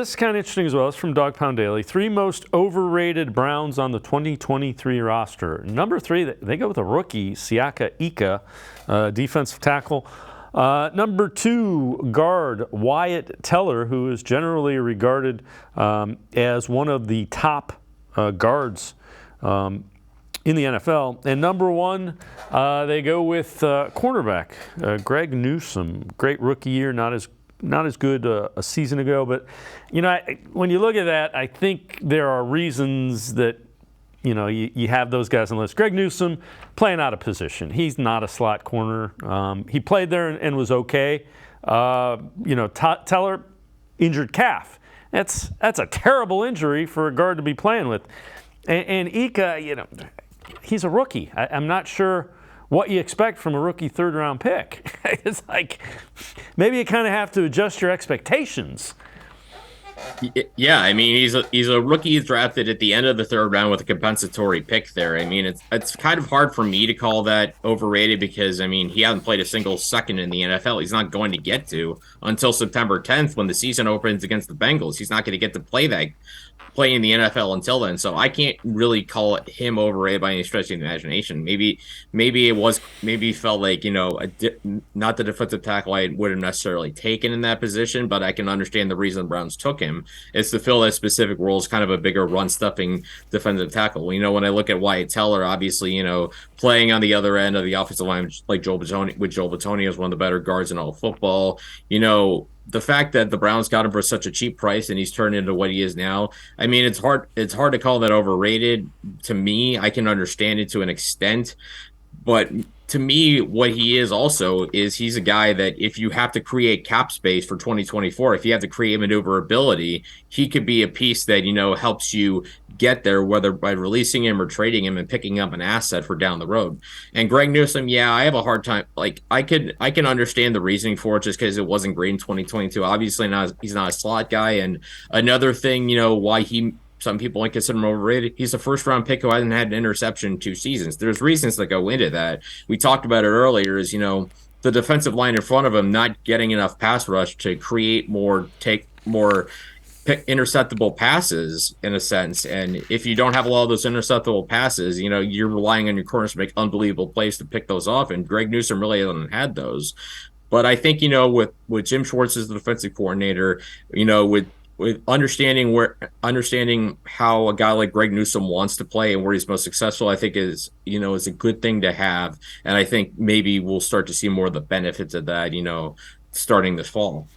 This is kind of interesting as well. It's from Dawg Pound Daily. 3 most overrated Browns on the 2023 roster. Number 3, they go with a rookie, Siaka Ika, defensive tackle. Number 2, guard Wyatt Teller, who is generally regarded as one of the top guards in the NFL. And number 1, they go with cornerback Greg Newsome. Great rookie year, not as good a season ago, but when you look at that, I think there are reasons that you have those guys on the list. Greg Newsome playing out of position. He's not a slot corner. He played there and was okay. Teller, injured calf. That's a terrible injury for a guard to be playing with. And Ika, he's a rookie. I'm not sure what you expect from a rookie third-round pick. It's like maybe you kind of have to adjust your expectations. Yeah, I mean, he's a rookie drafted at the end of the 3rd round with a compensatory pick there. I mean, it's kind of hard for me to call that overrated because, I mean, he hasn't played a single second in the NFL. He's not going to get to until September 10th when the season opens against the Bengals. He's not going to get to play in the NFL until then. So I can't really call him overrated by any stretch of the imagination. Maybe he felt like, not the defensive tackle I would have necessarily taken in that position, but I can understand the reason the Browns took him. It's to fill that specific role as kind of a bigger run-stuffing defensive tackle. When I look at Wyatt Teller, obviously, playing on the other end of the offensive line, like Joel Bitonio is one of the better guards in all of football. The fact that the Browns got him for such a cheap price and he's turned into what he is now, I mean, it's hard to call that overrated. To me, I can understand it to an extent, but to me, what he is also is he's a guy that if you have to create cap space for 2024, if you have to create maneuverability, he could be a piece that, helps you get there, whether by releasing him or trading him and picking up an asset for down the road. And Greg Newsome, yeah, I have a hard time. Like I can understand the reasoning for it just because it wasn't great in 2022. Obviously he's not a slot guy. And another thing, why some people might consider him overrated. He's a first-round pick who hasn't had an interception in 2 seasons. There's reasons that go into that. We talked about it earlier is, the defensive line in front of him not getting enough pass rush to create take more interceptable passes in a sense. And if you don't have a lot of those interceptable passes, you're relying on your corners to make unbelievable plays to pick those off. And Greg Newsome really hasn't had those. But I think, with Jim Schwartz as the defensive coordinator, with understanding how a guy like Greg Newsome wants to play and where he's most successful, I think is a good thing to have. And I think maybe we'll start to see more of the benefits of that, starting this fall.